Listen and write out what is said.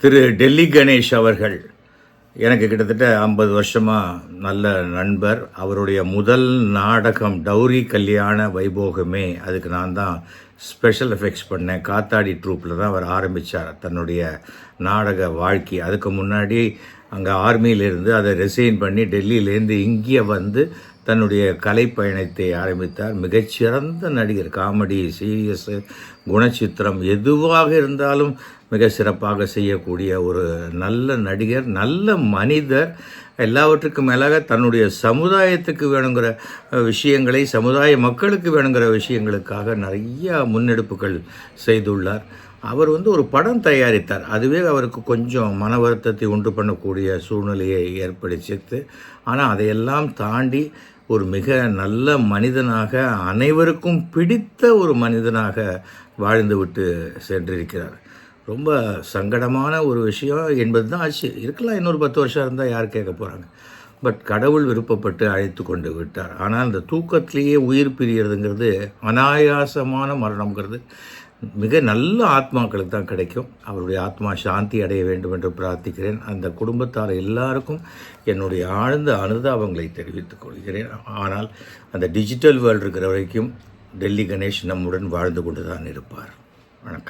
திரு டெல்லி கணேஷ் அவர்கள் எனக்கு கிட்டத்தட்ட 50 வருஷமாக நல்ல நண்பர். அவருடைய முதல் நாடகம் டௌரி கல்யாண வைபோகமே, அதுக்கு நான் தான் ஸ்பெஷல் எஃபெக்ட்ஸ் பண்ணேன். காத்தாடி ட்ரூப்பில் தான் அவர் ஆரம்பித்தார் தன்னுடைய நாடக வாழ்க்கை. அதுக்கு முன்னாடி அங்கே ஆர்மியிலேருந்து அதை ரிசைன் பண்ணி டெல்லியிலேருந்து இங்கே வந்து தன்னுடைய கலை பயணத்தை ஆரம்பித்தார். மிகச்சிறந்த நடிகர். காமெடி, சீரியஸு, குணச்சித்திரம் எதுவாக இருந்தாலும் மிக சிறப்பாக செய்யக்கூடிய ஒரு நல்ல நடிகர், நல்ல மனிதர். எல்லாவற்றுக்கும் மேலாக தன்னுடைய சமுதாயத்துக்கு வேணுங்கிற விஷயங்களை, சமுதாய மக்களுக்கு வேணுங்கிற விஷயங்களுக்காக நிறைய முன்னெடுப்புகள் செய்துள்ளார். அவர் ஒரு படம் தயாரித்தார். அதுவே அவருக்கு கொஞ்சம் மன வருத்தத்தை உண்டு பண்ணக்கூடிய சூழ்நிலையை ஏற்படுத்தித்து. ஆனால் அதையெல்லாம் தாண்டி ஒரு மிக நல்ல மனிதனாக, அனைவருக்கும் பிடித்த ஒரு மனிதனாக வாழ்ந்துவிட்டு சென்றிருக்கிறார். ரொம்ப சங்கடமான ஒரு விஷயம் என்பது தான் ஆச்சு. இருக்கலாம், இன்னொரு 10 வருஷம் இருந்தால் யார் கேட்க போகிறாங்க. பட் கடவுள் விருப்பப்பட்டு அழைத்து கொண்டு விட்டார். ஆனால் அந்த தூக்கத்திலேயே உயிர் பிரியறதுங்கிறது, அனாயாசமான மரணம்ங்கிறது மிக நல்ல ஆத்மாக்களுக்கு தான் கிடைக்கும். அவருடைய ஆத்மா சாந்தி அடைய வேண்டும் என்று பிரார்த்திக்கிறேன். அந்த குடும்பத்தார் எல்லாருக்கும் என்னுடைய ஆழ்ந்த அனுதாபங்களை தெரிவித்துக் கொள்கிறேன். ஆனால் அந்த டிஜிட்டல் வேர்ல்டு இருக்கிற வரைக்கும் டெல்லி கணேஷ் நம்முடன் வாழ்ந்து கொண்டு தான் இருப்பார். வணக்கம்.